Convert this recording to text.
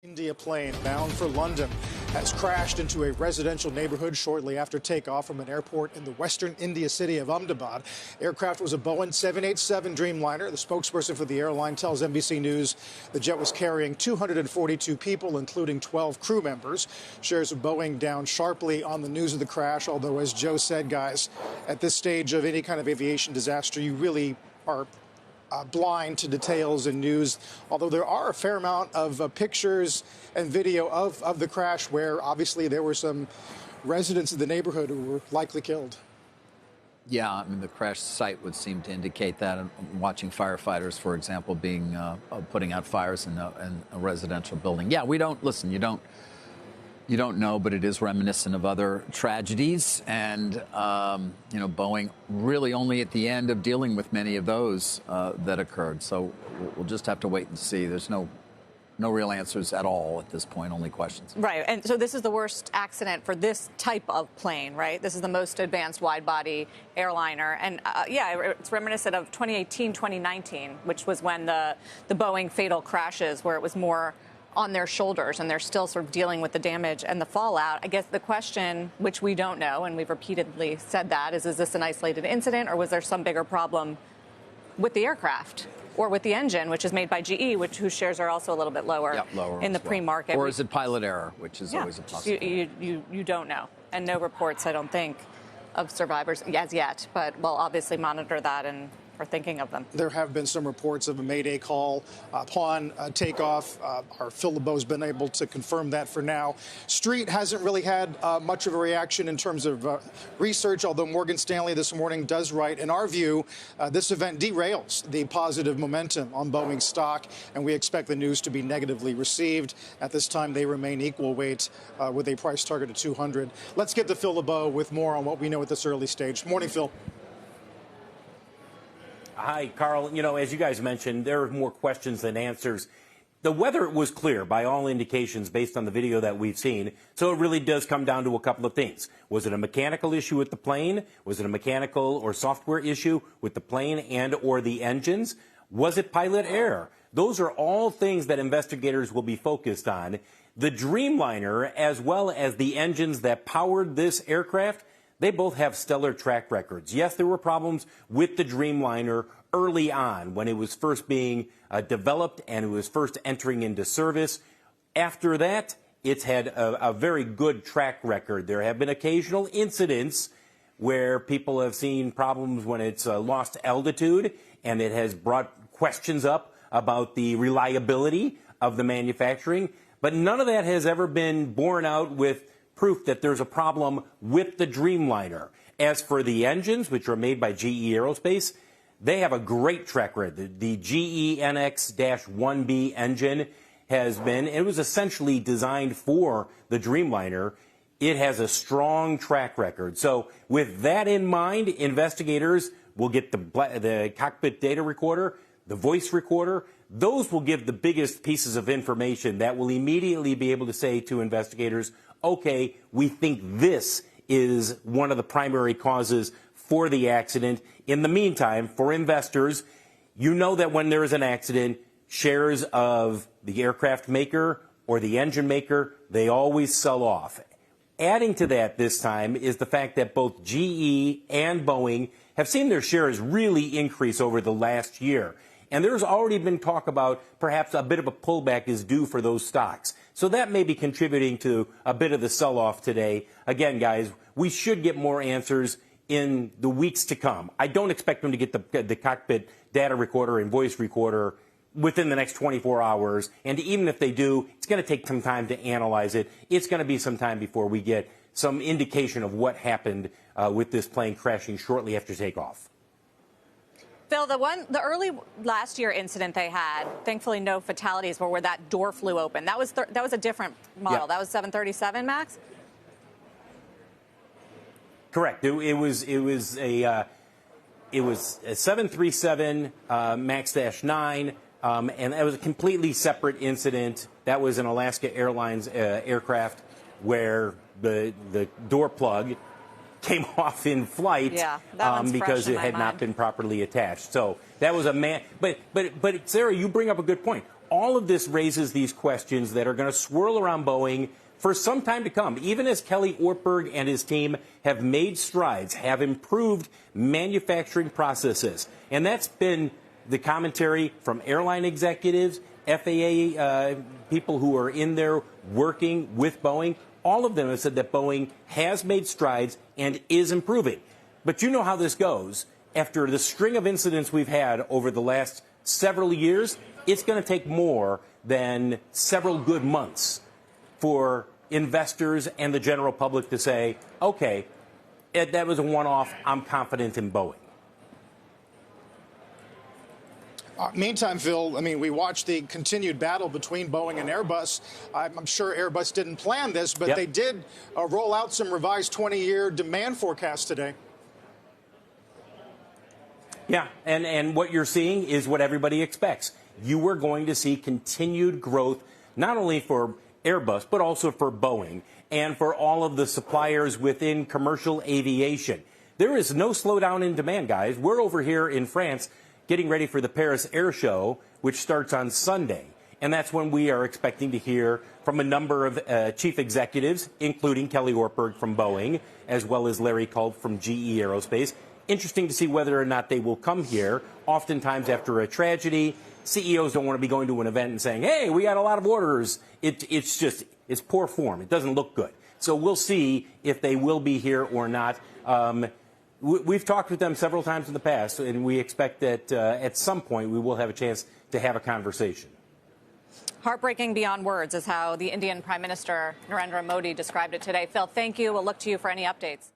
India plane bound for London has crashed into a residential neighborhood shortly after takeoff from an airport in the western India city of Ahmedabad. Aircraft was a Boeing 787 Dreamliner. The spokesperson for the airline tells NBC News the jet was carrying 242 people, including 12 crew members. Shares of Boeing down sharply on the news of the crash, although, as Joe said, guys, at this stage of any kind of aviation disaster, you really are blind to details and news, although there are a fair amount of pictures and video of the crash where obviously there were some residents of the neighborhood who were likely killed. Yeah, I mean, the crash site would seem to indicate that. And watching firefighters, for example, being putting out fires in a residential building. Yeah, we don't listen. You don't know, but it is reminiscent of other tragedies. And, Boeing really only at the end of dealing with many of those that occurred. So we'll just have to wait and see. There's no real answers at all at this point, only questions. Right. And so this is the worst accident for this type of plane, right? This is the most advanced wide-body airliner. And, it's reminiscent of 2018, 2019, which was when the Boeing fatal crashes, where it was more on their shoulders, and they're still sort of dealing with the damage and the fallout. I guess the question, which we don't know, and we've repeatedly said that, is this an isolated incident, or was there some bigger problem with the aircraft or with the engine, which is made by GE, whose shares are also a little bit lower, in the pre-market? Or is it pilot error, which is always a possibility? You don't know. And no reports, I don't think, of survivors as yet. But we'll obviously monitor that and are thinking of them. There have been some reports of a Mayday call upon takeoff. Our Phil LeBeau has been able to confirm that for now. Street hasn't really had much of a reaction in terms of research, although Morgan Stanley this morning does write, in our view, this event derails the positive momentum on Boeing stock, and we expect the news to be negatively received. At this time, they remain equal weight with a price target of 200. Let's get to Phil LeBeau with more on what we know at this early stage. Morning, Phil. Hi, Carl. As you guys mentioned, there are more questions than answers. The weather was clear by all indications based on the video that we've seen. So it really does come down to a couple of things. Was it a mechanical issue with the plane? Was it a mechanical or software issue with the plane and or the engines? Was it pilot error? Those are all things that investigators will be focused on. The Dreamliner, as well as the engines that powered this aircraft, they both have stellar track records. Yes, there were problems with the Dreamliner early on when it was first being developed and it was first entering into service. After that, it's had a very good track record. There have been occasional incidents where people have seen problems when it's lost altitude, and it has brought questions up about the reliability of the manufacturing. But none of that has ever been borne out with proof that there's a problem with the Dreamliner. As for the engines, which are made by GE Aerospace, they have a great track record. The GE NX-1B engine it was essentially designed for the Dreamliner. It has a strong track record. So with that in mind, investigators will get the cockpit data recorder, the voice recorder. Those will give the biggest pieces of information that will immediately be able to say to investigators, okay, we think this is one of the primary causes for the accident. In the meantime, for investors, you know that when there is an accident, shares of the aircraft maker or the engine maker, they always sell off. Adding to that this time is the fact that both GE and Boeing have seen their shares really increase over the last year. And there's already been talk about perhaps a bit of a pullback is due for those stocks. So that may be contributing to a bit of the sell-off today. Again, guys, we should get more answers in the weeks to come. I don't expect them to get the cockpit data recorder and voice recorder within the next 24 hours. And even if they do, it's going to take some time to analyze it. It's going to be some time before we get some indication of what happened with this plane crashing shortly after takeoff. Phil, the early last year incident they had, thankfully no fatalities, where that door flew open. That was a different model. Yeah. That was 737 MAX. Correct. It was a 737 MAX-9, and that was a completely separate incident. That was an Alaska Airlines aircraft where the door plug came off in flight because it had not been properly attached. So that was but Sarah, you bring up a good point. all of this raises these questions that are going to swirl around Boeing for some time to come, even as Kelly Ortberg and his team have made strides, have improved manufacturing processes. And that's been the commentary from airline executives, FAA people who are in there working with Boeing. All of them have said that Boeing has made strides and is improving. But you know how this goes. After the string of incidents we've had over the last several years, it's going to take more than several good months for investors and the general public to say, okay, that was a one-off. I'm confident in Boeing. Meantime, Phil, I mean, we watched the continued battle between Boeing and Airbus. I'm sure Airbus didn't plan this, but they did roll out some revised 20-year demand forecasts today. Yeah, and what you're seeing is what everybody expects. You are going to see continued growth, not only for Airbus, but also for Boeing and for all of the suppliers within commercial aviation. There is no slowdown in demand, guys. We're over here in France getting ready for the Paris Air Show, which starts on Sunday. And that's when we are expecting to hear from a number of chief executives, including Kelly Ortberg from Boeing, as well as Larry Culp from GE Aerospace. Interesting to see whether or not they will come here. Oftentimes after a tragedy, CEOs don't want to be going to an event and saying, hey, we got a lot of orders. It's poor form. It doesn't look good. So we'll see if they will be here or not. We've talked with them several times in the past, and we expect that at some point we will have a chance to have a conversation. Heartbreaking beyond words is how the Indian Prime Minister Narendra Modi described it today. Phil, thank you. We'll look to you for any updates.